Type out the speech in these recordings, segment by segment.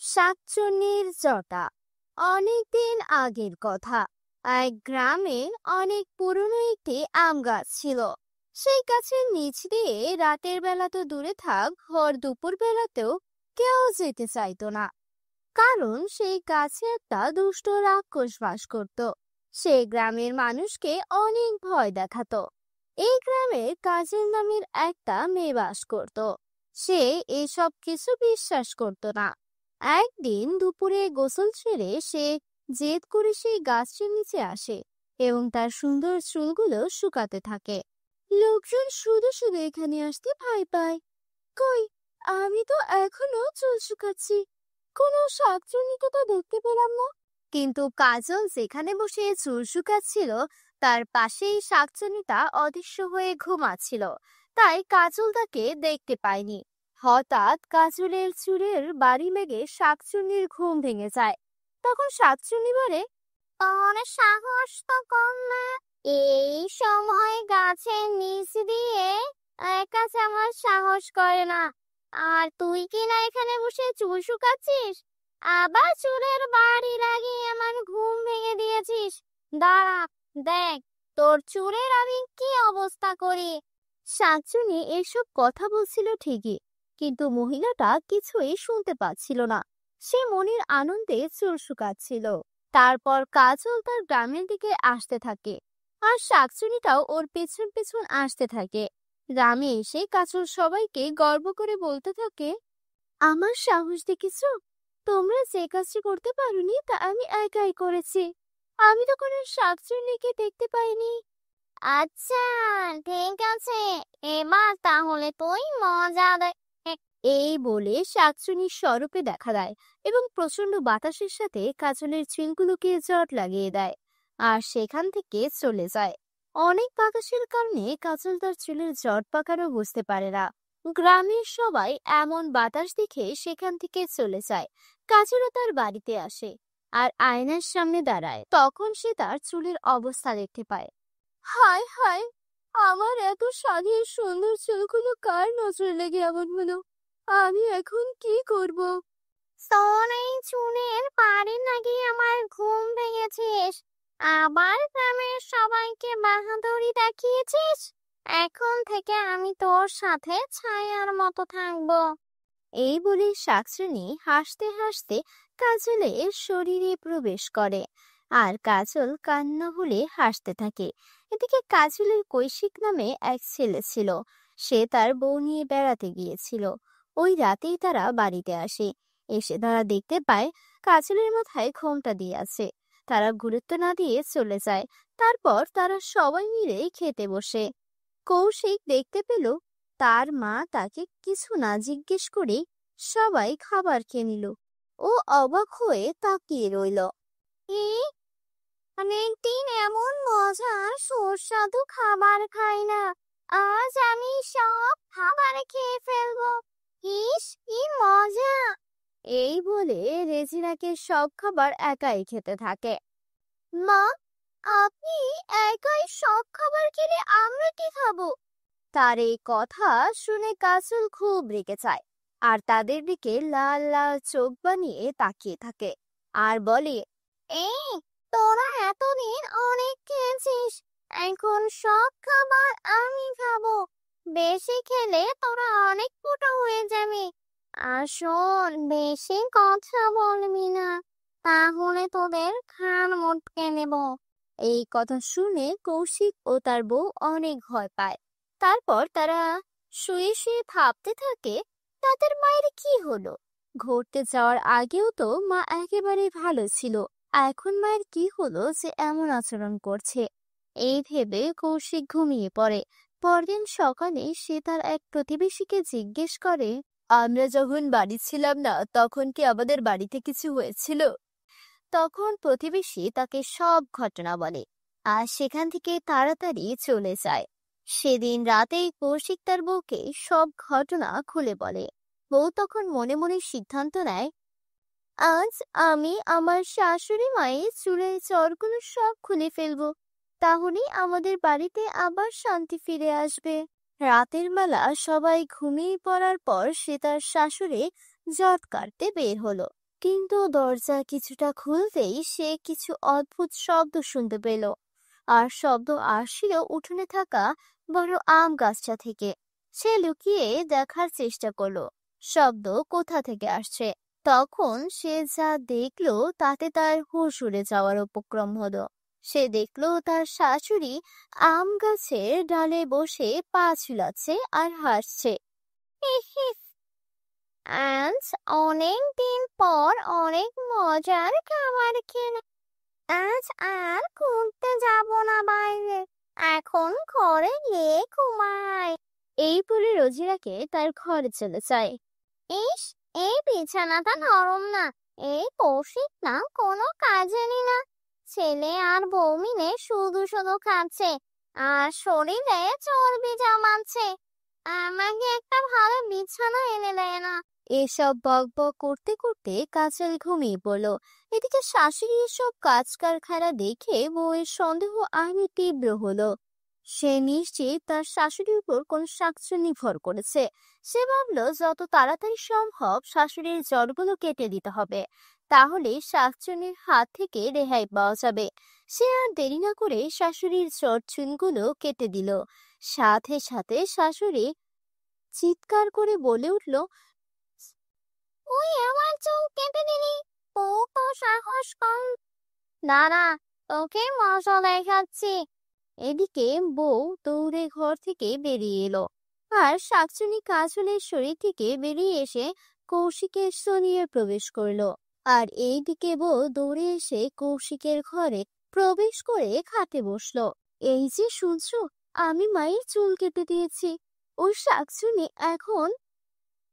শাকচুন্নির জটা। অনেকদিন আগের কথা। এক গ্রামে অনেক পুরনো একটি আম গাছ ছিল। সেই গাছের নিচ দিয়ে রাতের বেলা তো দূরে থাক, ভর দুপুর বেলাতেও কেউ যেতে চাইতো না। কারণ সেই গাছে একটা দুষ্ট রাক্ষস বাস করত। সে গ্রামের মানুষকে অনেক ভয় দেখাতো। এই গ্রামে কাজের নামের একটা মেয়ে বাস করত। সে এসব কিছু বিশ্বাস করত না। একদিন দুপুরে গোসল সেরে সে জেদ করে সেই গাছটির নিচে আসে এবং তার সুন্দর চুলগুলো শুকাতে থাকে। লোকজন শুধু শুধু এখানে আসতে ভয় পায়। কই, আমি তো এখনো চুল শুকাচ্ছি, কোনো শাকচুন্নিকে তো দেখতে পেলাম না। কিন্তু কাজল যেখানে বসে চুল শুকাচ্ছিল তার পাশেই শাকচুন্নিটা অদৃশ্য হয়ে ঘুমাচ্ছিল, তাই কাজল তাকে দেখতে পায়নি। হঠাৎ কাজলের চুলের বাড়ি লেগে শাকচুন্নির ঘুম ভেঙে যায়। তখন শাকচুন্নি বলে, তোর সাহস তো কম না, এই সময় গাছের নিচ দিয়ে একা যাওয়ার সাহস করে না। আর তুই কি না এখানে বসে চুল শুকাচ্ছিস, আবার চুলের বাড়ি লাগিয়ে আমার ঘুম ভেঙে দিয়েছিস। দাঁড়া, দেখ তোর চুলের আমি কি অবস্থা করি। শাকচুন্নি এসব কথা বলছিল ঠিকই, কিন্তু মহিলাটা কিছুই শুনতে পাচ্ছিল না। সে মনের আনন্দে চুল শুকাচ্ছিল। তারপর কাজল তার গ্রামের দিকে আসতে থাকে, আর শাকচুন্নিটাও ওর পেছন পেছন আসতে থাকে। গ্রামে এসে কাজল সবাইকে গর্ব করে বলতে থাকে, আমার সাহস দেখেছো? তোমরা যে কাজটি করতে পারোনি তা আমি একাই করেছি। আমি তো কোনো শাকচুন্নিকে দেখতে পাইনি। আচ্ছা, ঠিক আছে, এবার তাহলে তুই মজা দেখ। এই বলে শাকচুন্নি স্বরূপে দেখা দেয় এবং প্রচন্ড বাতাসের সাথে কাজলের চুলগুলোকে জট লাগিয়ে দেয়, আর সেখান থেকে চলে যায়। অনেক বাতাসের কারণে কাজল তার চুলের জট পাকানো বুঝতে পারে না। গ্রামের সবাই এমন বাতাস দেখে সেখান থেকে চলে যায়। কাজলও তার বাড়িতে আসে আর আয়নার সামনে দাঁড়ায়। তখন সে তার চুলের অবস্থা দেখতে পায়। হায় হায়, আমার এত স্বাধীন সুন্দর চুলগুলো কার নজরে লেগে এমন হলো? আমি এখন কি করব? তোর এই চুলের পাড়ে নাকি আমার ঘুম ভেঙেছিস, আবার গ্রামের সবাইকে বাহাদুরি দেখিয়েছিস। এখন থেকে আমি তোর সাথে ছায়ার মতো থাকবো। এই বলে শাকচুন্নি হাসতে হাসতে কাজলের শরীরে প্রবেশ করে, আর কাজল কান্না হলে হাসতে থাকে। এদিকে কাজলের কৌশিক নামে এক ছেলে ছিল। সে তার বউ নিয়ে বেড়াতে গিয়েছিল। ওই রাতেই তারা বাড়িতে আসে। এসে তারা দেখতে পায় কাজলের মাথায় ঘোমটা দিয়ে আছে। তারা গুরুত্ব না দিয়ে চলে যায়। তারপর তারা সবাই মিলে খেতে বসে। কৌশিক দেখতে পেল তার মা তাকে কিছু না জিজ্ঞেস করে সবাই খাবার খেয়ে নিল। ও অবাক হয়ে তাকিয়ে রইল। অনেকদিন এমন মজার সুস্বাদু খাবার খাই না, আজ আমি সব খাবার খেয়ে ফেলবো। ইস, কি মজা! এই বলে রেজিনাকে সব খাবার একাই খেতে থাকে। মা, আপনি একাই সব খাবার খেলে আমরা কি খাবো? তার এই কথা শুনে কাজল খুব রেগে যায়, আর তাদের দিকে লাল লাল চোখ বানিয়ে তাকিয়ে থাকে আর বলে, এই, তোরা এতদিন অনেক খেয়েছিস, এখন সব খাবার আমি খাবো। বেশি খেলে তোরা অনেক মোটা হয়ে যাবে। আর শোন, বেশি কথা বলবি না, তাহলে তোদের ঘাড় মটকে নেব। এই কথা শুনে কৌশিক ও তার বউ অনেক ভয় পায়। তারপর তারা শুয়ে শুয়ে ভাবতে থাকে তাদের মায়ের কি হলো। ঘুরতে যাওয়ার আগেও তো মা একেবারে ভালো ছিল, এখন মায়ের কি হলো যে এমন আচরণ করছে। এই ভেবে কৌশিক ঘুমিয়ে পড়ে। পরদিন সকালে সে তার এক প্রতিবেশীকে জিজ্ঞেস করে, আমরা যখন বাড়ি ছিলাম না তখন কি আমাদের বাড়িতে কিছু হয়েছিল? তখন প্রতিবেশী তাকে সব ঘটনা বলে, আর সেখান থেকে তাড়াতাড়ি চলে যায়। সেদিন রাতেই কৌশিক তার বউকে সব ঘটনা খুলে বলে। বউ তখন মনে মনে সিদ্ধান্ত নেয়, আজ আমি আমার শাশুড়ি মায়ের চুলের চরগুলো সব খুলে ফেলবো, তাহলেই আমাদের বাড়িতে আবার শান্তি ফিরে আসবে। রাতের বেলা সবাই ঘুমিয়ে পড়ার পর সে তার শাশুড়ি জট কাটতে বের হলো। কিন্তু দরজা কিছুটা খুলতেই সে কিছু অদ্ভুত শব্দ শুনতে পেল। আর শব্দ আসছিল উঠোনে থাকা বড় আম গাছটা থেকে। সে লুকিয়ে দেখার চেষ্টা করলো শব্দ কোথা থেকে আসছে। তখন সে যা দেখলো তাতে তার হুঁশ উড়ে যাওয়ার উপক্রম হলো। সে দেখলো তার শাশুড়ি আম গাছের ডালে বসে পা ঝুলাচ্ছে আর হাসছে। আজ অনেক দিন পর অনেক মজার খাবার খেলাম। আজ আর ঘুরতে যাব না বাইরে, এখন ঘরে গিয়ে ঘুমাই। এই বলে রোজিরাকে তার ঘরে চলে যায়। ইস, এই বিছানাটা নরম না। এই কৌশিক না কোনো কাজেরই না। ছেলে আর বউ মিলে শুধু শুধু খাচ্ছে আর শরীরে চর্বি জমাচ্ছে। আমাকে একটা ভালো বিছানা এনে দেয় না। এসব বকবক করতে করতে কাজল ঘুমিয়ে পড়লো। এদিকে শাশুড়ির এসব কাজ কারখানা দেখে বউয়ের সন্দেহ আরো তীব্র হলো। সে নিশ্চিত তার শাশুড়ির উপর কোন শাকচুন্নি ভর করেছে। সে ভাবলো যত তাড়াতাড়ি সম্ভব শাশুড়ির জড়গুলো কেটে দিতে হবে, তাহলে শাকচুন্নির হাত থেকে রেহাই পাওয়া যাবে। সে আর দেরি না করে শাশুড়ির জড়চুনগুলো কেটে দিল। সাথে সাথে শাশুড়ি চিৎকার করে বলে উঠল, ওই আমার চুল কেটে দিলি, ও তো সাহস কম। না না, তোকে মজা দেখাচ্ছি। এদিকে বউ দৌড়ে ঘর থেকে বেরিয়ে এলো আর শাকচুনি কাজলের শরীর থেকে বেরিয়ে এসে কৌশিকের শরীরে প্রবেশ করলো। আর এইদিকে বউ দৌড়ে এসে কৌশিকের ঘরে প্রবেশ করে খাটে বসলো। এই যে শুনছো, আমি মায়ের চুল কেটে দিয়েছি। ওই শাকচুনি এখন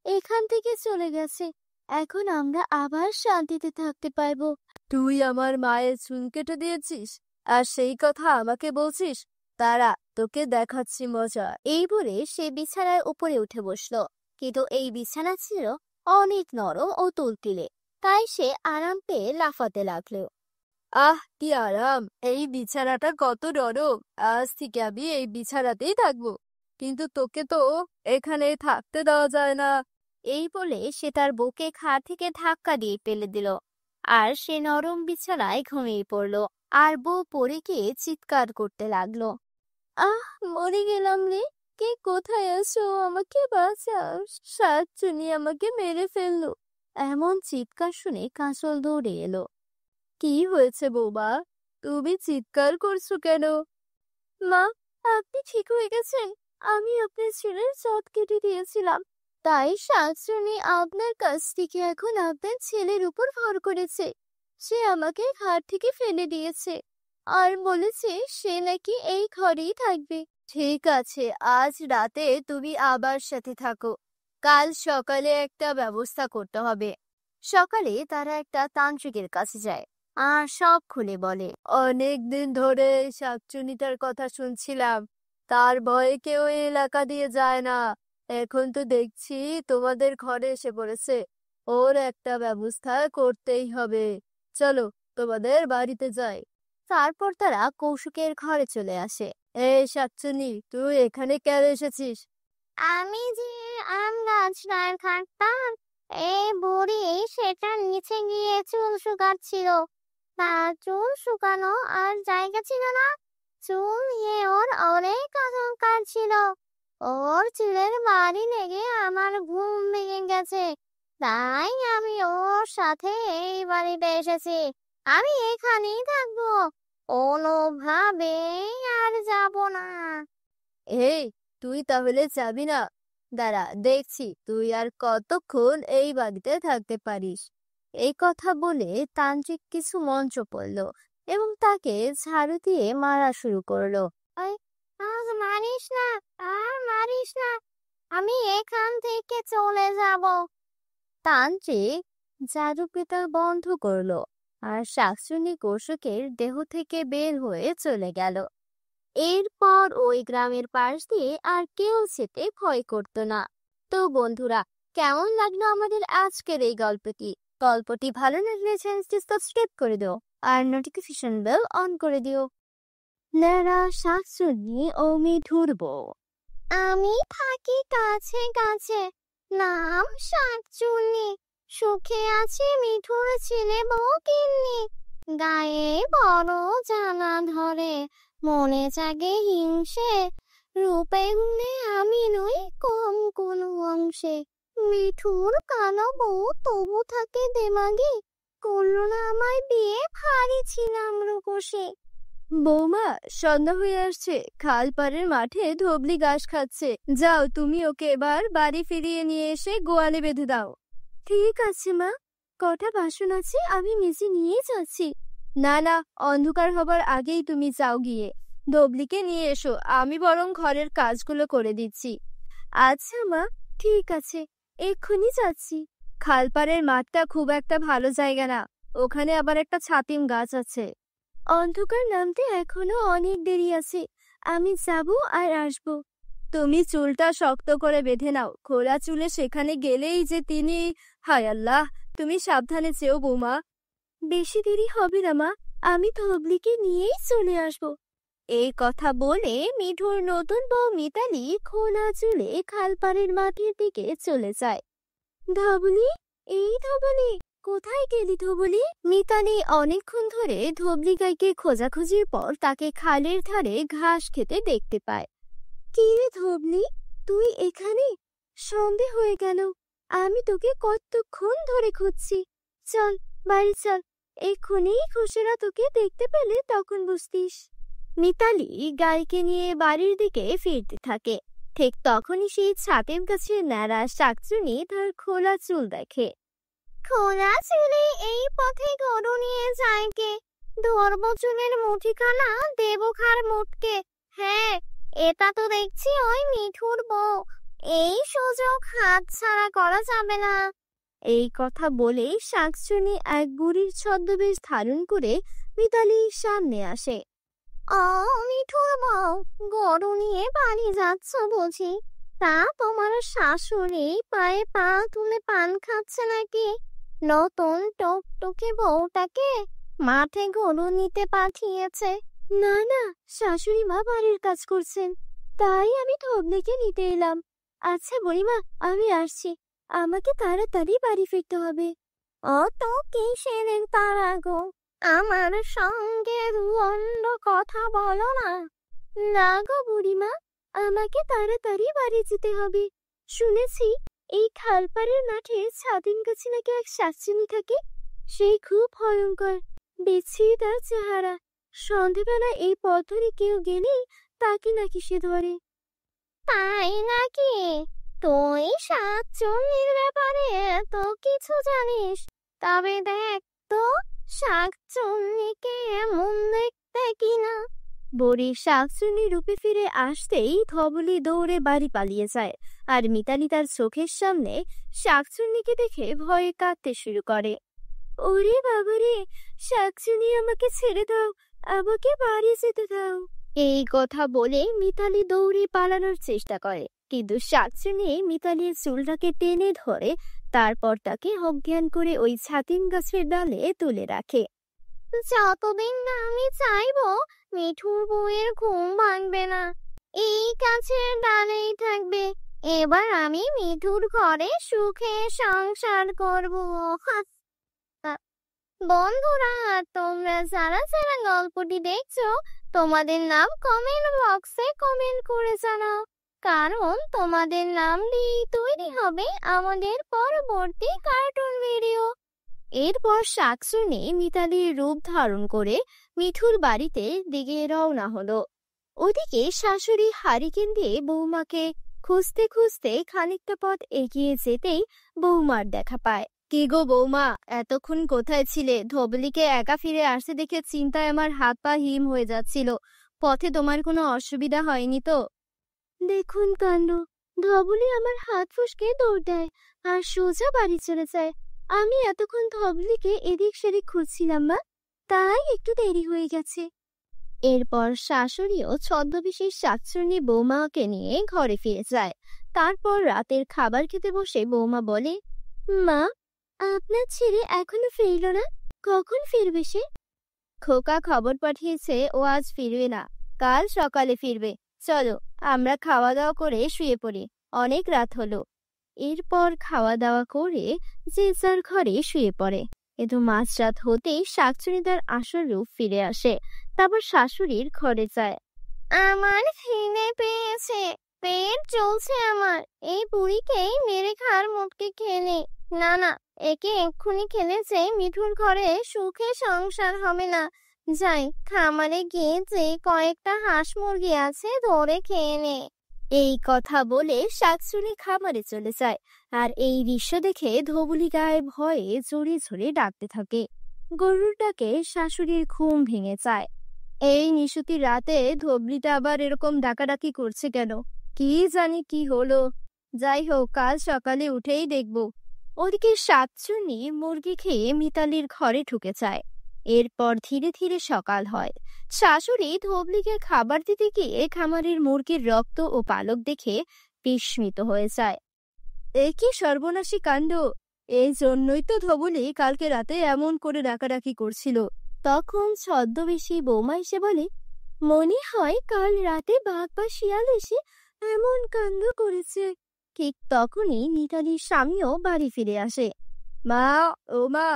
এখান থেকে চলে গেছে। এখন আমরা আবার শান্তিতে থাকতে পারবো। তুই আমার মায়ের চুল কেটে দিয়েছিস আর সেই কথা আমাকে বলছিস? তারা তোকে দেখাচ্ছি মজা। এই বলে সে বিছানার উপরে উঠে বসলো। কিন্তু এই বিছানা ছিল অনেক নরম ও তুলতুলে, তাই সে আরাম পেয়ে লাফাতে লাগলো। আহ, কি আরাম! এই বিছানাটা কত নরম। আজ থেকে আমি এই বিছানাতেই থাকবো। কিন্তু তোকে তো এখানে থাকতে দেওয়া যায় না। এই বলে সে তার বউকে খাট থেকে ধাক্কা দিয়ে ফেলে দিল আর সে নরম বিছানায় ঘুমিয়ে পড়লো। আর বউ পড়ে গিয়ে চিৎকার করতে লাগলো, আহ, মরে গেলাম রে! কে কোথায় আছো? আমাকে বাঁচাও! শাকচুন্নি আমাকে মেরে ফেললো। এমন চিৎকার শুনে কাজল দৌড়ে এলো। কি হয়েছে বৌমা? তুমি চিৎকার করছো কেন? মা, আপনি ঠিক হয়ে গেছেন? আমি আপনার ছেলের চট কেটে দিয়েছিলাম, তাই শাকচুন্নি আপনার কাছ থেকে এখন আপনার ছেলের উপর ভর করেছে। সে আমাকে ঘাট থেকে ফেলে দিয়েছে আর বলেছে সে নাকি এই ঘরেই থাকবে। ঠিক আছে, আজ রাতে তুমি আবার সাথে থাকো। কাল সকালে একটা ব্যবস্থা করতে হবে। সকালে তারা একটা তান্ত্রিকের কাছে যায় আর সব খুলে বলে। অনেক দিন ধরে শাকচুন্নিটার কথা শুনছিলাম, তার ভয়ে কেউ এই এলাকা দিয়ে যায় না। এখন তো দেখছি তোমাদের ঘরে এসে পড়েছে। ওর একটা ব্যবস্থা করতেই হবে। চলো, তোমাদের বাড়িতে যাই। তারপর তারা কৌশিকের ঘরে চলে আসে। এই শাকচুন্নি, তুই এখানে কেন এসেছিস? আমি যে আম গাছটায় থাকতাম, এই বুড়ি সেটার নিচে গিয়ে চুল শুকাচ্ছিল। তার চুল শুকানো আর জায়গা ছিল না। চুল নিয়ে ওর অনেক অহংকার ছিল। ওর চুলের বাড়ি লেগে আমার ঘুম ভেঙে গেছে। তাই আমি ওর সাথে এই বাড়িতে এসেছি। আমি এখানেই থাকবো, কোনোভাবেই আর যাব না। এই, তুই তাহলে যাবি না? দাঁড়া, দেখছি তুই আর কতক্ষণ এই বাড়িতে থাকতে পারিস। এই কথা বলে তান্ত্রিক কিছু মন্ত্র পড়ল এবং তাকে ঝাড়ু দিয়ে মারা শুরু করলো। আর মারিস না, আর মারিস না, আমি এখান থেকে চলে যাব। তান্ত্রিক জাদু পেটা বন্ধ করলো আর শাকচুন্নি কৌশিকের দেহ থেকে বের হয়ে চলে গেল। এরপর ওই গ্রামের পাশ দিয়ে আর কেউ যেতে ভয় করতো না। তো বন্ধুরা, কেমন লাগলো আমাদের আজকের এই গল্পটি? গল্পটি ভালো লাগলে চ্যানেলটি সাবস্ক্রাইব করে দিও আর নোটিফিকেশন বেল অন করে দিও। ন্যাড়া, শাকচুন্নি ও মিঠুর বউ। আমি থাকি কাছে কাছে, নাম শাকচুন্নি। সুখে আছি মিঠুর ছেলে বউ কিন্নি, গায়ে বড় জ্বালা ধরে, মনে জাগে হিংসে, রূপে গুণে আমি নই কম কোনো অংশে। মিঠুর কালো বউ তবু থাকে দেমাগে, করলো না আমায় বিয়ে, ভারী ছিলাম রূপসে। বৌমা, সন্ধ্যা হয়ে আসছে, খাল পাড়ের মাঠে ধবলি ঘাস খাচ্ছে, যাও তুমি ওকে এবার বাড়ি ফিরিয়ে নিয়ে এসে গোয়ালে বেঁধে দাও। ঠিক আছে মা, কটা বাসন আছে আমি মেজে নিয়ে যাচ্ছি। না না, অন্ধকার হবার আগেই তুমি যাও, গিয়ে ধবলিকে নিয়ে এসো, আমি বরং ঘরের কাজগুলো করে দিচ্ছি। আচ্ছা মা, ঠিক আছে, এক্ষুনি যাচ্ছি। খালপাড়ের মাঠটা খুব একটা ভালো জায়গা না, ওখানে আবার একটা ছাতিম গাছ আছে। অন্ধকার নামতে এখনো অনেক দেরি আছে, আমি যাব আর আসব। তুমি চুলটা শক্ত করে বেঁধে নাও, খোলা চুলে সেখানে গেলেই যে তিনি। হায় আল্লাহ, তুমি সাবধানে যেও বৌমা। বেশি দেরি হবে না মা, আমি ধবলিকে নিয়েই চলে আসব। এই কথা বলে মিঠুর নতুন বউ মিতালি খোলা চুলে খালপাড়ের মাঠের দিকে চলে যায়। ধবলি, এই ধবলি, কোথায় গেলি ধবলি? মিতালি অনেকক্ষণ ধরে ধবলি গাইকে খোঁজাখুঁজির পর তাকে খালের ধারে ঘাস খেতে দেখতে পায়। কি রে ধবলি, তুই এখানে? সন্ধে হয়ে গেল, আমি তোকে কতক্ষণ ধরে খুঁজছি। চল বাড়ি চল, এক্ষুনি খুশিরা তোকে দেখতে পেলে তখন বুঝতিস। মিতালি গাইকে নিয়ে বাড়ির দিকে ফিরতে থাকে। ঠিক তখনই সেই ছাতের কাছে ন্যাড়া শাকচুনি তার খোলা চুল দেখে। খোলা চুলে এই পথে গরু নিয়ে যায় কে? ধরবো চুলের মুঠিখানা দেবো খার মুটকে। হ্যাঁ, এটা তো দেখছি ওই মিঠুর বউ, এই সুযোগ হাতছাড়া করা যাবে না। এই কথা বলে শাকচুনি এক বুড়ির ছদ্মবেশ ধারণ করে মিতালির সামনে আসে। ও মিঠুর বউ, গরু নিয়ে বাড়ি যাচ্ছ বুঝি? তা তোমার শাশুড়ি পায়ে পা তুলে পান খাচ্ছে নাকি? নতুন টকটকে বউটাকে মাঠে গরু নিতে পাঠিয়েছে। না না, শাশুড়ি মা বাড়ির কাজ করছেন, তাই আমি ধবলিকে নিতে এলাম। আচ্ছা বুড়িমা, আমি আসছি, আমাকে তাড়াতাড়ি বাড়ি ফিরতে হবে। অত কিসের তাড়া গো, আমার সঙ্গে অন্য কথা বলো না। না গো বুড়িমা, আমাকে তাড়াতাড়ি বাড়ি যেতে হবে। শুনেছি এই খালপাড়ের মাঠে ছাতিম গাছে নাকি এক শাকচুনি থাকে, সেই খুব ভয়ঙ্কর, বিচ্ছিরি তার চেহারা। সন্ধেবেলা এই পথ ধরে কেউ গেলেই তাকে নাকি সে ধরে। তাই নাকি? তুই শাকচুন্নির ব্যাপারে এত কিছু জানিস? তবে দেখ তো শাকচুন্নিকে এমন দেখতে কিনা। বুড়ি শাকচুন্নি রূপে ফিরে আসতেই ধবলি দৌড়ে বাড়ি পালিয়ে যায়, আর মিতালি তার চোখের সামনে শাকচুন্নিকে দেখে ভয়ে কাঁদতে শুরু করে। ওরে বাবারে, শাকচুন্নি, আমাকে ছেড়ে দাও, আমাকে বাড়ি যেতে দাও। এই কথা বলে মিতালি দৌড়ে পালানোর চেষ্টা করে, কিন্তু শাকচুন্নি মিতালির চুলটাকে টেনে ধরে, তারপর তাকে অজ্ঞান করে ওই ছাতিম গাছের ডালে তুলে রাখে। যতদিন না আমি চাইবো মিঠুর বউয়ের ঘুম ভাঙবে না, এই গাছের ডালেই থাকবে। এবার আমি মিঠুর ঘরে সুখে সংসার করবো। বন্ধুরা, তোমরা যারা যারা গল্পটি দেখছো, তোমাদের নাম কমেন্ট বক্সে কমেন্ট করে জানাও, কারণ তোমাদের নাম দিয়েই তৈরি হবে আমাদের পরবর্তী কার্টুন ভিডিও। এরপর শাকচুনি মিতালির রূপ ধারণ করে মিঠুর বাড়িতে দিকে রওনা হলো। ওদিকে শাশুড়ি হারিকেন দিয়ে বৌমাকে খুঁজতে খুঁজতে খানিকটা পথ এগিয়ে যেতেই বৌমার দেখা পায়। কি গো বৌমা, এতক্ষণ কোথায় ছিলে? ধবলিকে একা ফিরে আসতে দেখে চিন্তায় আমার হাত পা হিম হয়ে যাচ্ছিল। পথে তোমার কোনো অসুবিধা হয়নি তো? দেখুন কাণ্ড, ধবলি আমার হাত ফসকে দৌড় দেয় আর সোজা বাড়ি চলে যায়। আমি এতক্ষণ ধবলিকে এদিক সেদিক খুঁজছিলাম মা, তাই একটু দেরি হয়ে গেছে। এরপর শাশুড়িও ছদ্মবেশী শাকচুন্নি বৌমাকে নিয়ে ঘরে ফিরে যায়। তারপর রাতের খাবার খেতে বসে বৌমা বলে, মা, আপনার ছেলে এখনো ফিরল না, কখন ফিরবে সে? খোকা খবর পাঠিয়েছে ও আজ ফিরবে না, কাল সকালে ফিরবে। চলো আমরা খাওয়া দাওয়া করে শুয়ে পড়ি, অনেক রাত হলো। এরপর খাওয়া দাওয়া করে যে যার ঘরে শুয়ে পড়ে। কিন্তু মাঝরাত হতেই শাকচুনি তার আসল রূপ ফিরে আসে। তারপর শাশুড়ির ঘরে যায়। আমার খিদে পেয়েছে, পেট জ্বলছে আমার। এই বুড়িকেই মেরে খাওয়ার মুখকে খেলে। না না, একে এক্ষুনি খেলে যে মিঠুর ঘরে সুখে সংসার হবে না। যাই, খামারে গিয়ে যে কয়েকটা হাঁস মুরগি আছে ধরে খেয়ে নে। এই কথা বলে শাকচুনি খামারে চলে যায়। আর এই দৃশ্য দেখে ধবুলি গায়ে ভয়ে জড়িয়ে ঝরে ডাকতে থাকে। গরুর ডাকে শাশুড়ির ঘুম ভেঙে যায়। এই নিশুতি রাতে ধবলিটা আবার এরকম ডাকাডাকি করছে কেন? কি জানি কি হলো। যাই হোক, কাল সকালে উঠেই দেখব। ওদিকে শাকচুন্নি মুরগি খেয়ে মিতালির ঘরে ঢুকে যায়। এরপর ধীরে ধীরে সকাল হয়। শাশুড়ি ধবলিকে খাবার দিতে গিয়ে খামারের মুরগির রক্ত ও পালক দেখে বিস্মিত হয়ে যায়। এ কি সর্বনাশী কাণ্ড! এই জন্যই তো ধবলি কালকে রাতে এমন করে ডাকাডাকি করছিল। তখন ছদ্মবেশী বৌমা এসে বলে, মনে হয় কাল রাতে বাঘ বা শিয়াল এসে এমন কাণ্ড করেছে। ঠিক তখনই মিতালির স্বামীও বাড়ি ফিরে আসে। মা, ও মা,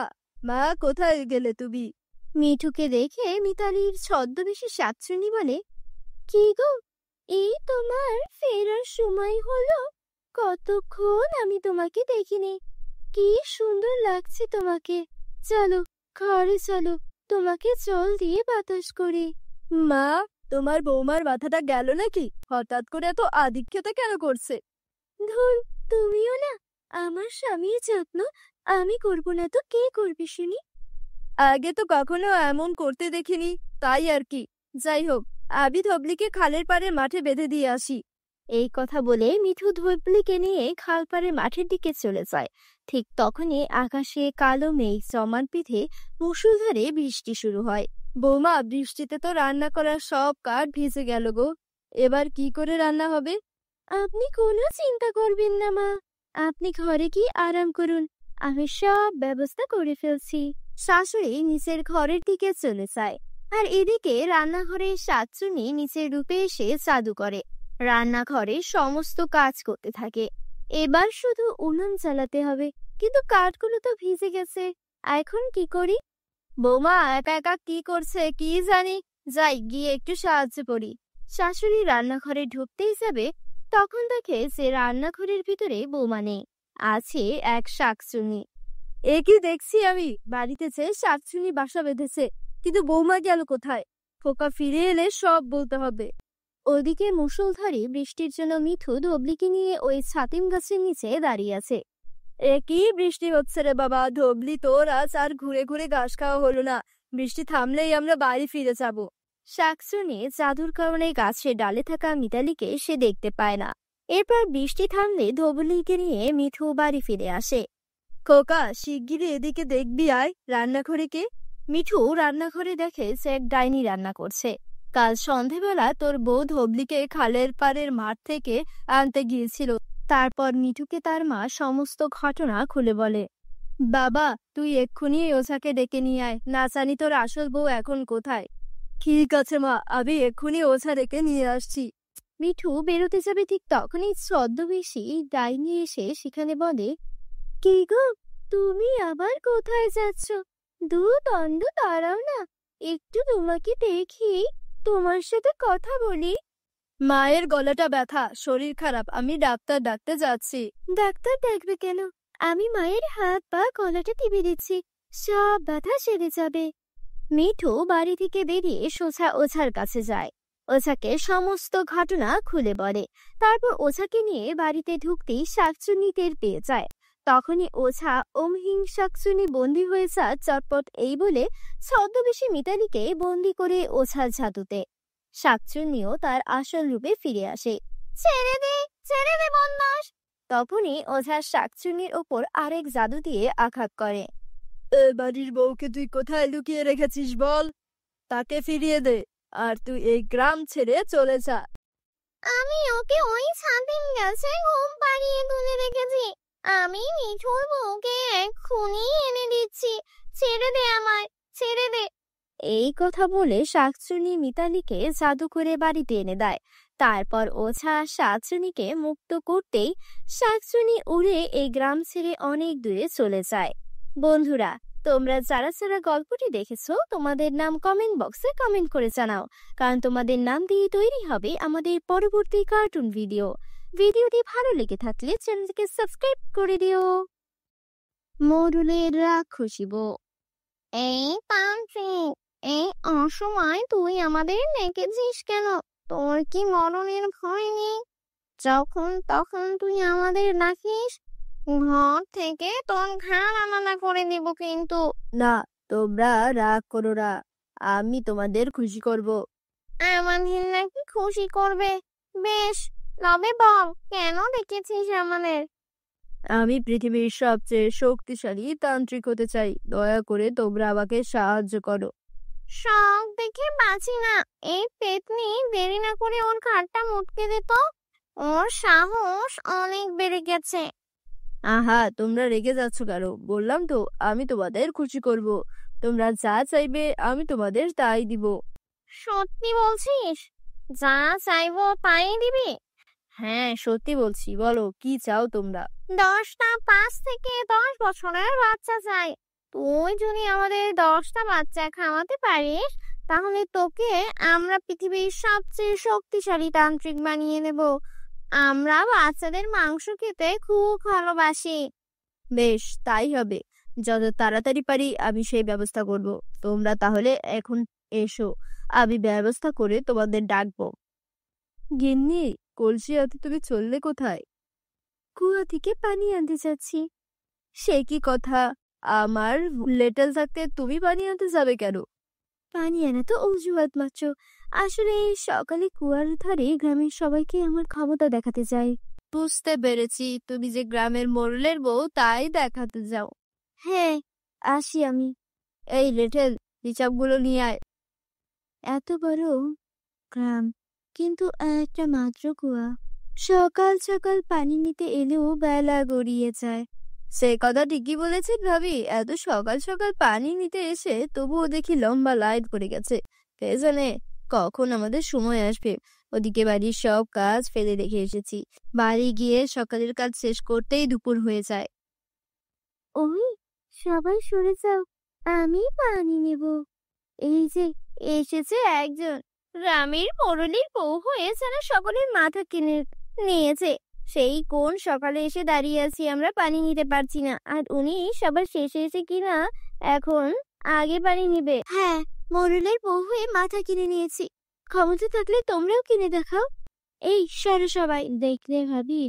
মা কোথায় গেলে তুমি? মিঠুকে দেখে মিতালির ছদ্মবেশী শাকচুন্নি বলে, কি গো, এই তোমার ফেরার সময় হলো? কতক্ষণ আমি তোমাকে দেখিনি। কি সুন্দর লাগছে তোমাকে। চলো ঘরে চলো, তোমাকে জল দিয়ে বাতাস করি। মা, তোমার বৌমার মাথাটা গেল নাকি? হঠাৎ করে এত আদিক্ষেতা কেন করছে? ধুর, তুমিও না। আমার স্বামীর যত্ন আমি করব না তো কে করবে শুনি? আগে তো কখনো এমন করতে দেখিনি, তাই আর কি। যাই হোক, আমি ধবলিকে খালের পাড়ে মাঠে বেঁধে দিয়ে আসি। এই কথা বলে মিঠু ধবলিকে নিয়ে খাল পাড়ে মাঠের দিকে চলে যায়। ঠিক তখনই আকাশে কালো মেঘ জমান পিঠে মুষলধারে বৃষ্টি শুরু হয়। বৌমা, বৃষ্টিতে তো রান্না করার সব কাঠ ভিজে গেল গো। এবার কি করে রান্না হবে? আপনি কোনো চিন্তা করবেন না মা, আপনি ঘরে কি আরাম করুন, আমি সব ব্যবস্থা করে ফেলছি। শাশুড়ি নিচের ঘরের দিকে চলে যায়। আর এদিকে রান্নাঘরে শাকচুন্নি নিচের রূপে এসে জাদু করে রান্নাঘরে সমস্ত কাজ করতে থাকে। এবার শুধু উনুন জ্বালাতে হবে, কিন্তু কাঠগুলো তো ভিজে গেছে। এখন কি করি? বৌমা একা একা কি করছে কি জানি, যাই গিয়ে একটু সাহায্য করি। শাশুড়ি রান্নাঘরে ঢুকতেই যাবে, তখন দেখে যে রান্নাঘরের ভিতরে বৌমা নেই, আছে এক শাকচুন্নি। এ কি দেখছি আমি, বাড়িতে যে শাকচুন্নি বাসা বেঁধেছে, কিন্তু বৌমা গেল কোথায়? খোকা ফিরে এলে সব বলতে হবে। ওদিকে মুষলধারে বৃষ্টির জন্য মিঠু ধবলিকে নিয়ে ওই ছাতিম গাছের নিচে দাঁড়িয়ে আছে। এ কি বৃষ্টি হচ্ছে রে বাবা! ধবলি, তোর আজ আর ঘুরে ঘুরে ঘাস খাওয়া হলো না। বৃষ্টি থামলেই আমরা বাড়ি ফিরে যাব। শাকচুন্নি জাদুর কারণে গাছের ডালে থাকা মিতালিকে সে দেখতে পায় না। এরপর বৃষ্টি থামলে ধবলিকে নিয়ে মিঠু বাড়ি ফিরে আসে। খোকা, শিগগিরই এদিকে দেখবি আয়। রান্নাঘরে কে? মিঠু রান্নাঘরে দেখে সে এক ডাইনি রান্না করছে। কাল সন্ধেবেলা তোর বউ ধবলিকে খালের পাড়ের মাঠ থেকে আনতে গিয়েছিল। তারপর মিঠুকে তার মা সমস্ত ঘটনা খুলে বলে। বাবা, তুই এক্ষুনি ওঝাকে ডেকে নিয়ে আয়, না জানি তোর আসল বউ এখন কোথায়। ঠিক আছে মা, আমি এক্ষুনি ওঝা ডেকে নিয়ে আসছি। মিঠু বেরোতে যাবে, ঠিক তখনই ছদ্মবেশী ডাইনি এসে সেখানে বলে, কি গো, তুমি আবার কোথায় যাচ্ছ? দু দণ্ড দাঁড়াও না, একটু তোমাকে দেখি, তোমার সাথে কথা বলি। মায়ের গলাটা ব্যথা, শরীর খারাপ, আমি ডাক্তার ডাকতে যাচ্ছি। ডাক্তার ডাকবে কেন? আমি মায়ের হাত পা গলাটা টিপে দিচ্ছি, সব ব্যথা সেরে যাবে। মিঠু বাড়ি থেকে বেরিয়ে সোজা ওঝার কাছে যায়। ওঝাকে সমস্ত ঘটনা খুলে বলে। তারপর ওঝাকে নিয়ে বাড়িতে ঢুকতেই শাকচুন্নি টের পেয়ে যায়। তখনই ওঝা ওমহিং শাকচুন্নি বন্দী হয়ে যা চটপট এই বলে ছদ্মবেশী মিতালিকে বন্দী করে ওঝার জাদুতে। শাকচুন্নিও তার আসল রূপে ফিরে আসে। ছেড়ে দে, ছেড়ে দে বদমাশ! তখনই ওঝা শাকচুন্নির ওপর আরেক জাদু দিয়ে আঘাত করে। এ বাড়ির বউকে তুই কোথায় লুকিয়ে রেখেছিস বল? তাকে ফিরিয়ে দে, আর তুই এই গ্রাম ছেড়ে চলে যা। আমি ওকে ওই ছাতিম গাছে ঘুম পাড়িয়ে তুলে রেখেছি। আমি মিঠুর বউকে এক্ষুনি এনে দিচ্ছি। ছেড়ে দে আমায়, ছেড়ে দে। এই কথা বলে শাকচুন্নি মিতালিকে জাদু করে বাড়িতে এনে দেয়। তারপর ওঝা শাকচুনিকে মুক্ত করতেই শাকচুনি উড়ে এই গ্রাম ছেড়ে অনেক দূরে চলে যায়। বন্ধুরা, তোমরা যারা যারা গল্পটি দেখেছো তোমাদের নাম কমেন্ট বক্সে কমেন্ট করে জানাও, কারণ তোমাদের নাম দিয়ে তৈরি হবে আমাদের পরবর্তী কার্টুন ভিডিও। ভিডিওটি ভালো লেগে থাকলে চ্যানেলটিকে সাবস্ক্রাইব করে দিও। মোরুলের রাক্ষসী বউ। এই তান্ত্রিক, এই অসময় তুই আমাদের ডেকেছিস কেন? তোর কি মরণের ভয় নেই? যখন তখন তুই আমাদের ডাকিস, ঘর থেকে তোর ঘাড় আলাদা করে দিব কিন্তু। না, তোমরা রাগ করো না, আমি তোমাদের খুশি করব। আমাদের নাকি খুশি করবে? বেশ, তবে বল কেন ডেকেছিস আমাদের? আমি পৃথিবীর সবচেয়ে শক্তিশালী তান্ত্রিক হতে চাই, দয়া করে তোমরা আমাকে সাহায্য করো। শখ দেখে বাঁচি না, এই পেতনি দেরি না করে ওর ঘাড়টা মুটকে দিত। ওর সাহস অনেক বেড়ে গেছে। আহা, তোমরা রেগে যাচ্ছ কেন? বললাম তো আমি তোমাদের খুশি করব। তোমরা যা চাইবে আমি তোমাদের তাই দিব। সত্যি বলছিস? যা চাইবো তাই দিবি? হ্যাঁ, সত্যি বলছি। বলো কি চাও তোমরা? 10টা 5 থেকে 10 বছরের বাচ্চা চাই। তুই যদি আমাদের 10টা বাচ্চা খাওয়াতে পারিস তাহলে তোকে আমরা পৃথিবীর সবচেয়ে শক্তিশালী তান্ত্রিক বানিয়ে নেব। আমরা বাচ্চাদের মাংস খেতে খুব ভালোবাসি। বেশ, তাই হবে। যত তাড়াতাড়ি পারি আমি সেই ব্যবস্থা করব। তোমরা তাহলে এখন এসো, আমি ব্যবস্থা করে তোমাদের ডাকবো। গিন্নি, কলসি হাতে তুমি চললে কোথায়? কুয়া থেকে পানি আনতে যাচ্ছি। সে কি কথা? আমার লেটেল থাকতে তুমি পানি আনতে যাবে কেন? পানি আনা তো অজুহাত মাত্র। আসলে সকালে কুয়ার ধারে গ্রামের সবাইকে আমার ক্ষমতা দেখাতে চাই। বুঝতে পেরেছি, তুমি যে গ্রামের মোড়লের বউ তাই দেখাতে যাও। হ্যাঁ, আসি আমি। এই লেটেল, হিসাবগুলো নিয়ে আয়। এত বড় গ্রাম, কিন্তু একটা মাত্র কুয়া। সকাল সকাল পানি নিতে এলেও বেলা গড়িয়ে যায়। সে কথা ঠিকই বলেছেন ভাবি, এত সকাল সকাল পানি নিতে এসে তবুও দেখি লম্বা লাইন পড়ে গেছে। কে জানে কখন আমাদের সময় আসবে। ওদিকে বাড়ির সব কাজ ফেলে রেখে এসেছি। বাড়ি গিয়ে সকালের কাজ শেষ করতেই দুপুর হয়ে যায়। ওই, সবাই সরে যাও, আমি পানি নেব। এই যে এসেছে একজন, গ্রামের মোড়লের বউ হয়ে যেন সকলের মাথা কিনে নিয়েছে। সেই কোন সকালে এসে দাঁড়িয়ে আছি, আমরা পানি নিতে পারছি না, আর উনি সবার শেষে এসে কিনা এখন আগে পানি নিবে। হ্যাঁ, মোড়লের বউ হয়ে মাথা কিনে নিয়েছি। ক্ষমতা থাকলে তোমরাও কিনে দেখাও। এই সরো সবাই। দেখলে ভাবি,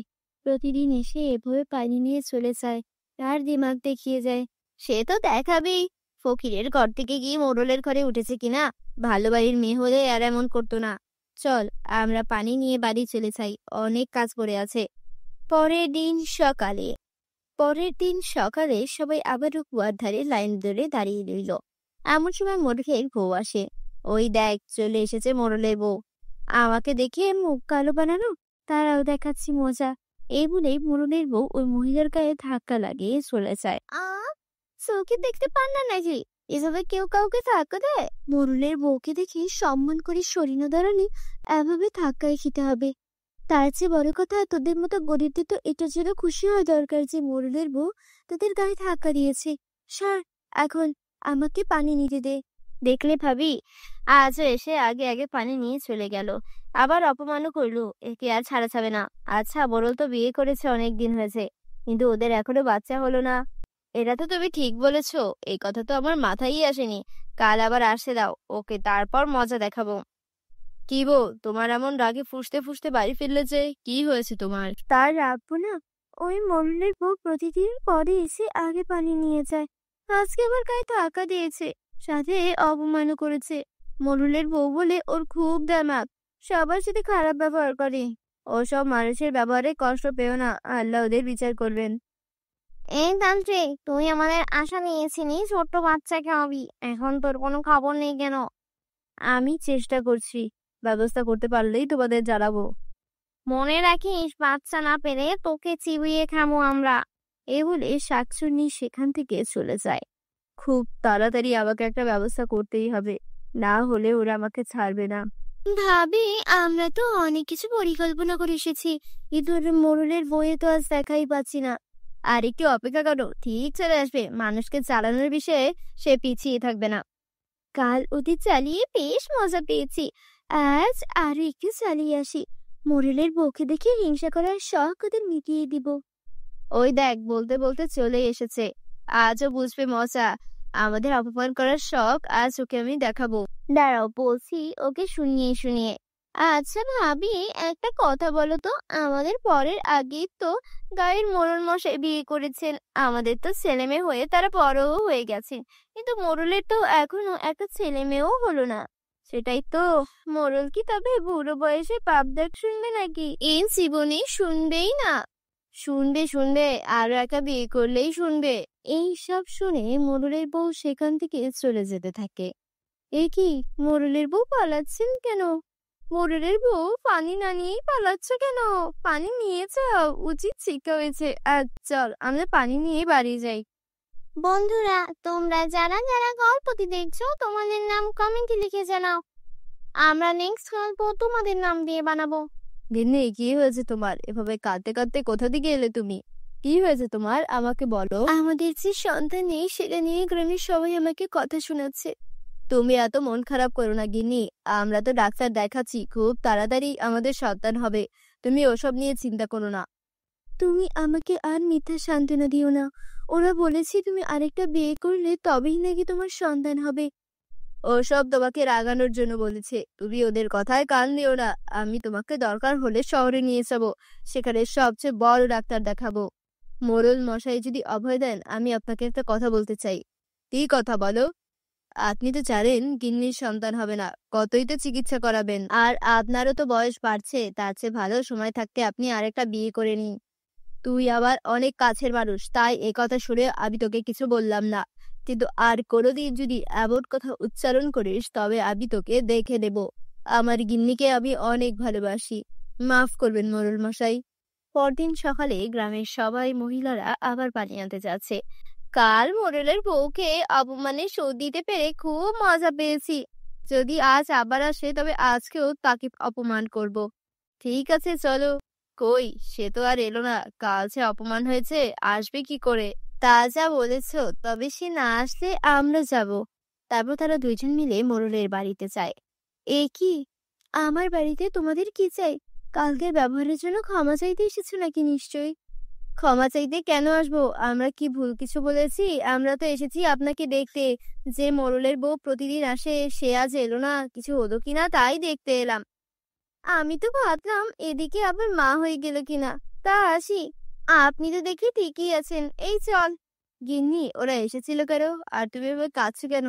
প্রতিদিন এসে এভাবে পানি নিয়ে চলে যায়, আর দিমাগ দেখিয়ে যায়। সে তো দেখাবেই, ফকিরের ঘর থেকে গিয়ে মোড়লের ঘরে উঠেছে কিনা। ভালো বাড়ির মেয়ে হলে আর এমন করতো না। চল, আমরা পানি নিয়ে বাড়ি চলে যাই, অনেক কাজ পড়ে আছে। পরের দিন সকালে সবাই আবারও কুয়ার ধারে লাইন ধরে দাঁড়িয়ে রইল। এমন সময় মোড়লের বউ আসে। ওই দেখ, চলে এসেছে মোড়লের বউ। আমাকে দেখে মুখ কালো বানানো, তারাও দেখাচ্ছি মজা। এই বলেই মোড়লের বউ ওই মহিলার গায়ে ধাক্কা লাগিয়ে চলে যায়। চোখে দেখতে পান না নাকি এভাবে কেউ কাউকে ধাক্কা দেয়? মোড়লের বউকে দেখে সম্মান করে সরিয়ে দাঁড়ালে এভাবে ধাক্কায় খেতে হবে। তার চেয়ে বড় কথা, তোদের মতো গরিবদের তো এটা যেন খুশি হওয়া দরকার যে মোড়লের বউ তাদের গায়ে ধাক্কা দিয়েছে। সর, এখন আমাকে পানি নিতে দে। দেখলে ভাবি, আজও এসে আগে আগে পানি নিয়ে চলে গেল, আবার অপমানও করলো। একে আর ছাড়া যাবে না। আচ্ছা, মোড়ল তো বিয়ে করেছে, অনেক দিন হয়েছে, কিন্তু ওদের এখনো বাচ্চা হলো না। এটা তো তুমি ঠিক বলেছো, এই কথা তো আমার মাথায় আসেনি। কাল আবার আসতে দাও ওকে, তারপর মজা দেখাবো। কি বউ, তোমার এমন রাগে ফুঁসতে ফুঁসতে বাড়ি ফিরলে যে, কি হয়েছে তোমার? তার রাখবো না, ওই মোড়লের বউ প্রতিদিন পরে এসে আগে পানি নিয়ে যায়। আজকে আবার গায়ে ধাক্কা দিয়েছে, সাথে অপমানও করেছে। মোড়লের বউ বলে ওর খুব দেমাক, সবার সাথে খারাপ ব্যবহার করে। ওসব মানুষের ব্যবহারে কষ্ট পেও না, আল্লাহ ওদের বিচার করবেন। এই তান্ত্রিক, তুই আমাদের আশা নিয়েছিলি ছোট্ট বাচ্চাকে হবি, এখন তোর কোনো খবর নেই কেন? আমি চেষ্টা করছি, ব্যবস্থা করতে পারলেই তোমাদের জানাবো। মনে রাখিস, বাচ্চা না পেলে তোকে চিবিয়ে খাবো আমরা। এই বলে শাকচুন্নি সেখান থেকে চলে যায়। খুব তাড়াতাড়ি আমাকে একটা ব্যবস্থা করতেই হবে, না হলে ওরা আমাকে ছাড়বে না। ভাবি, আমরা তো অনেক কিছু পরিকল্পনা করে এসেছি, কিন্তু ওর মোড়লের বইয়ে তো আজ দেখাই পাচ্ছি না। আর একটু অপেক্ষা করো, ঠিক চলে আসবে। মানুষকে চালানোর বিষয়ে সে পিছিয়ে থাকবে না। কাল ওদের চালিয়ে বেশ মজা পেয়েছি, আজ আরো একটু চালিয়ে আসি। মোড়লের বউকে দেখে হিংসা করার শখ ওদের মিটিয়ে দিব। ওই দেখ, বলতে বলতে চলে এসেছে। আজও বুঝবে মজা। আমাদের অপমান করার শখ আজ ওকে আমি দেখাবো। দাঁড়াও, বলছি ওকে শুনিয়ে শুনিয়ে। আচ্ছা ভাবি, একটা কথা বলো তো, আমাদের পরের আগেই তো গায়ের মোড়ল মশাই বিয়ে করেছেন। আমাদের তো ছেলে মেয়ে হয়ে তারা বড়ও হয়ে গেছেন, কিন্তু মোড়লের তো এখনো একটা ছেলে মেয়েও হলো না। সেটাই তো। মোড়ল কি তবে বুড়ো বয়সে পাপ ডাক শুনবে নাকি? এই জীবনে শুনবেই না। শুনবে শুনবে, আরো একটা বিয়ে করলেই শুনবে। এই সব শুনে মোড়লের বউ সেখান থেকে চলে যেতে থাকে। এ কি, মোড়লের বউ পালাচ্ছেন কেন? মোড়লের বউ, পানি না নিয়েই পালাচ্ছ কেন? পানি নিয়ে যাও, উচিত শিক্ষা হয়েছে। আর চল, আমরা পানি নিয়ে বাড়ি যাই। বন্ধুরা, তোমরা যারা যারা গল্পটি দেখছো, তোমাদের নাম কমেন্টে লিখে জানাও। আমরা নেক্সট গল্প তোমাদের নাম দিয়ে বানাবো। গিন্নি, কি হয়েছে তোমার? এভাবে কাঁদতে কাঁদতে কোথা দিকে এলে তুমি? কি হয়েছে তোমার, আমাকে বলো। আমাদের যে সন্তান নেই, সেটা নিয়ে গ্রামের সবাই আমাকে কথা শোনাচ্ছে। তুমি এত মন খারাপ করো না গিন্নি। আমরা তো ডাক্তার দেখাচ্ছি, খুব তাড়াতাড়ি আমাদের সন্তান হবে। তুমি ওসব নিয়ে চিন্তা করো না। তুমি আমাকে আর মিথ্যা সান্ত্বনা দিও না। ওরা বলেছে তুমি আরেকটা বিয়ে করলে তবেই নাকি তোমার সন্তান হবে। ওসব তোমাকে রাগানোর জন্য বলেছে। তুমি ওদের কথায় কান দিও না। আমি তোমাকে দরকার হলে শহরে নিয়ে যাবো, সেখানে সবচেয়ে বড় ডাক্তার দেখাবো। মোড়ল মশাই যদি অভয় দেন, আমি আপনাকে একটা কথা বলতে চাই। কি কথা বলো? আপনি তো জানেন গিন্নির সন্তান হবে না, কতই তো চিকিৎসা করাবেন। আর আপনারও তো বয়স বাড়ছে, তার চেয়ে ভালো সময় থাকতে আপনি আরেকটা বিয়ে করে নিন। তুই আবার অনেক কাছের মানুষ, তাই এ কথা শুনে আমি তোকে কিছু বললাম না। কিন্তু আর কোনোদিন যদি এমন কথা উচ্চারণ করিস, তবে আমি তোকে দেখে নেব। আমার গিন্নিকে আমি অনেক ভালোবাসি। মাফ করবেন মোড়ল মশাই। পরদিন সকালে গ্রামের সবাই মহিলারা আবার পানি আনতে যাচ্ছে। কাল মোড়লের বউকে অপমানে শোধ দিতে পেরে খুব মজা পেয়েছি। যদি আজ আবার আসে, তবে আজকেও তাকে অপমান করব। ঠিক আছে, চলো। কই, সে তো আর এলো না। কাল যে অপমান হয়েছে, আসবে কি করে? তা যা বলেছ, তবে সে না আসলে আমরা যাব। তারপর তারা দুইজন মিলে মোড়লের বাড়িতে যায়। এ কি, আমার বাড়িতে তোমাদের কি চাই? কালকের ব্যবহারের জন্য ক্ষমা চাইতে এসেছো নাকি? নিশ্চয়ই। ক্ষমা চাইতে কেন আসবো? আমরা কি ভুল কিছু বলেছি? আমরা তো এসেছি আপনাকে দেখতে। যে মোড়লের বউ প্রতিদিন আসে, সে আজ এলো না, কিছু হলো কিনা তাই দেখতে এলাম। আমি তো ভাবলাম এদিকে আবার মা হয়ে গেল কিনা। তা আসি। আপনি তো দেখি ঠিকই আছেন। এই চল। গিন্নি, ওরা এসেছিল কেন? আর তুমি এবার কাঁদছো কেন?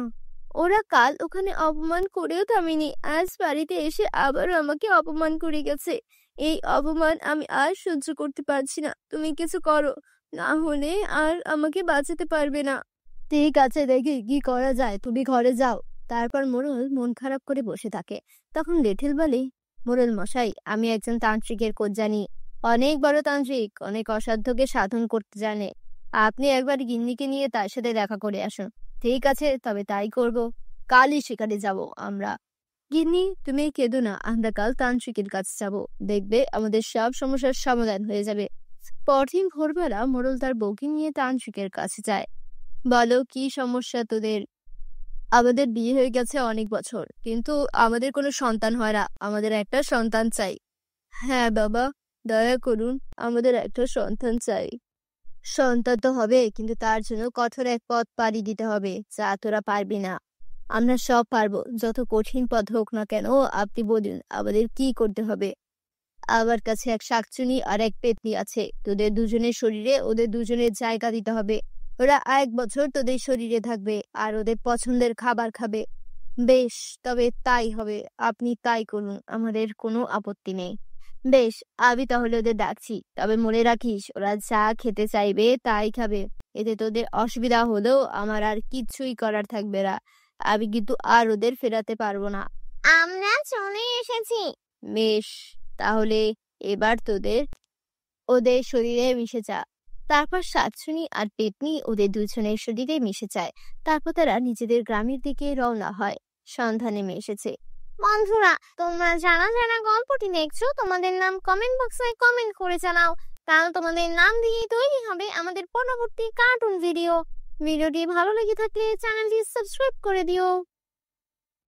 ওরা কাল ওখানে অপমান করেও থামেনি, আজ বাড়িতে এসে আবারও আমাকে অপমান করে গেছে। এই অপমান আমি আর সহ্য করতে পারছি না। তুমি কিছু করো, না হলে আর আমাকে বাঁচাতে পারবে না। ঠিক আছে, দেখি কি করা যায়। তুমি ঘরে যাও। তারপর মোড়ল মন খারাপ করে বসে থাকে। তখন লিটল বলে, মোড়ল মশাই, আমি একজন তান্ত্রিকের খোঁজ জানি। অনেক বড় তান্ত্রিক, অনেক অসাধ্যকে সাধন করতে জানে। আপনি একবার গিন্নিকে নিয়ে তার সাথে দেখা করে আসুন। ঠিক আছে, তবে তাই করব। কালই সেখানে যাব আমরা। গিন্নি, তুমি কেঁদো না, আমরা কাল তান্ত্রিকের কাছে যাব। দেখবে আমাদের সব সমস্যার সমাধান হয়ে যাবে। পরদিন ভোরবেলা মোড়ল তার বউকে নিয়ে তান্ত্রিকের কাছে যায়। বলো, কি সমস্যা তোদের? আমাদের বিয়ে হয়ে গেছে অনেক বছর, কিন্তু আমাদের কোনো সন্তান হয় না। আমাদের একটা সন্তান চাই। হ্যাঁ বাবা, দয়া করুন, আমাদের একটা সন্তান চাই। সন্তান তো হবে, কিন্তু তার জন্য কঠোর এক পথ পাড়ি দিতে হবে, যা তোরা পারবি না। আমরা সব পারবো, যত কঠিন পথ হোক না কেন। আপনি বলুন আমাদের কি করতে হবে। আমার কাছে এক শাকচুনি আর এক পেতনি আছে। তোদের দুজনের শরীরে ওদের দুজনের জায়গা দিতে হবে। ওরা 1 বছর তোদের শরীরে থাকবে আর ওদের পছন্দের খাবার খাবে। বেশ, তবে তাই হবে। আপনি তাই করুন, আমাদের কোনো আপত্তি নেই। বেশ, আমি তাহলে ওদের ডাকছি। তবে মনে রাখিস, ওরা যা খেতে চাইবে তাই খাবে। এতে তোদের অসুবিধা হলেও আমার আর কিচ্ছুই করার থাকবে না। আমি কিন্তু আর ওদের ফেরাতে পারবো না। আমরা চলে এসেছি। বেশ, তাহলে এবার ওদের শরীরে মিশে যা। তারপর শাকচুনি আর পেতনি ওদের দুজনের শরীরে মিশে যায়। তারপর তারা নিজেদের গ্রামের দিকে রওনা হয়। সন্ধ্যা নেমে এসেছে। বন্ধুরা, তোমরা যারা যারা গল্পটি দেখছো তোমাদের নাম কমেন্ট বক্সে কমেন্ট করে জানাও, কারণ তোমাদের নাম দিয়ে তৈরি হবে আমাদের পরবর্তী কার্টুন ভিডিও। ভিডিওটি ভালো লেগে থাকলে চ্যানেলটি সাবস্ক্রাইব করে দিও।